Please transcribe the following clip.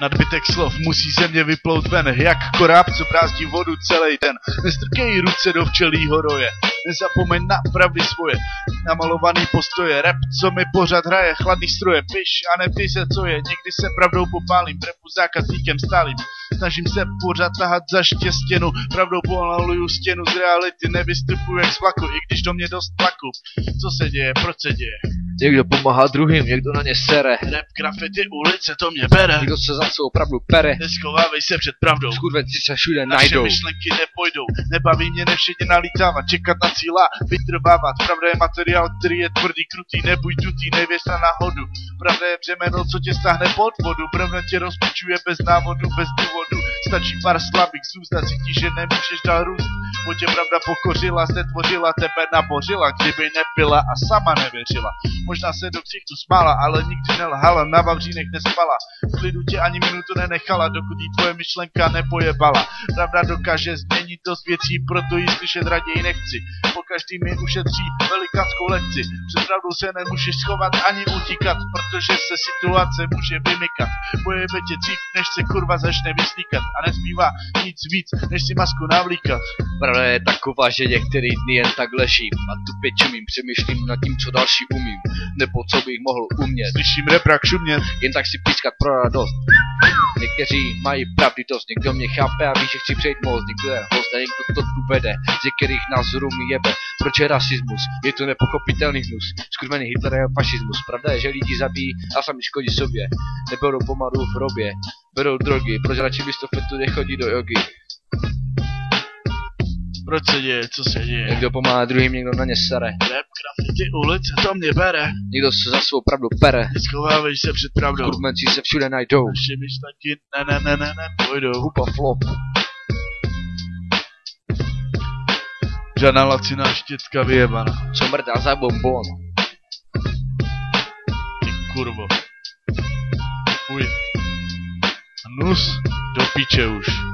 Nadbytek slov musí ze mě vyplout ven, jak koráb, co brázdí vodu celý den. Nestrkej ruce do včelýho roje, nezapomeň na pravdy svoje. Namalovaný postoje, rap, co mi pořád hraje, chladný stroje, piš a neptej se, co je. Někdy se pravdou popálím, repu zákazníkem stálým. Snažím se pořád tahat za štěstěnu, pravdou pomaluju stěnu z reality, nevystupuju jak z vlaku, i když do mě dost tlaku. Co se děje, proč se děje? Někdo pomáhá druhým, někdo na ně sere. Rap, graffiti, ulice, to mě bere. Někdo se za svou pravdu pere. Neschovávej se před pravdou, Skurvenci se všude naše najdou. myšlenky nepojdou. Nebaví mě nevšedně nalítávat, čekat na cíla, vytrvávat. Pravda je materiál, který je tvrdý, krutý, nebuď dutý, nevěř na náhodu. Pravda je břemeno, co tě stáhne pod vodu. Pravda tě rozpičuje bez návodu, bez důvodu. Stačí pár slabých zůst a cítíš, že nemůžeš dál růst. Po tě pravda pokořila, znetvořila, tebe nabořila, kdyby nepila a sama nevěřila. Možná se do ksichtu smála, ale nikdy nelhala, na vavřínech nespala. V klidu tě ani minutu nenechala, dokud jí tvoje myšlenka nepojebala. Pravda dokáže změnit dost věcí, proto ji slyšet raději nechci. Po každý mi ušetří velikánskou lekci. Před pravdou se nemůžeš schovat ani utíkat, protože se situace může vymykat. Pojebe tě dřív, než se kurva začne vyslíkat. A nezbývá nic víc, než si masku navlíkat. Pravda je taková, že některý dny jen tak ležím a tupě čumím, přemýšlím nad tím, co další umím, nebo co bych mohl umět. Slyším reprak šumět, Jen tak si pískat pro radost. Někteří mají pravdy dost, někdo mě chápe a ví, že chci přejít most. Někdo je host a někdo to tu vede, z některých názorů mi jebe. Proč je rasismus? Je to nepochopitelný hnus. Skurvený Hitler je fašismus. Pravda je, že lidi zabíjí a sami škodí sobě. Neberou pomalu v hrobě, berou drogy. Proč radši místo fetu nechodí do jogy? proč se děje, co se děje? Někdo pomáhá druhým, někdo na ně sere. Rap, graffiti, ulice, to mě bere. Někdo se za svou pravdu pere. Neschovávej se před pravdou. Skurvenci se všude najdou. Naše myšlenky nepojdou. Hupa flop. Žádná laciná štětka vyjebaná. Co mrdá za bonbon. Ty kurvo. Fuj. A nus do piče už.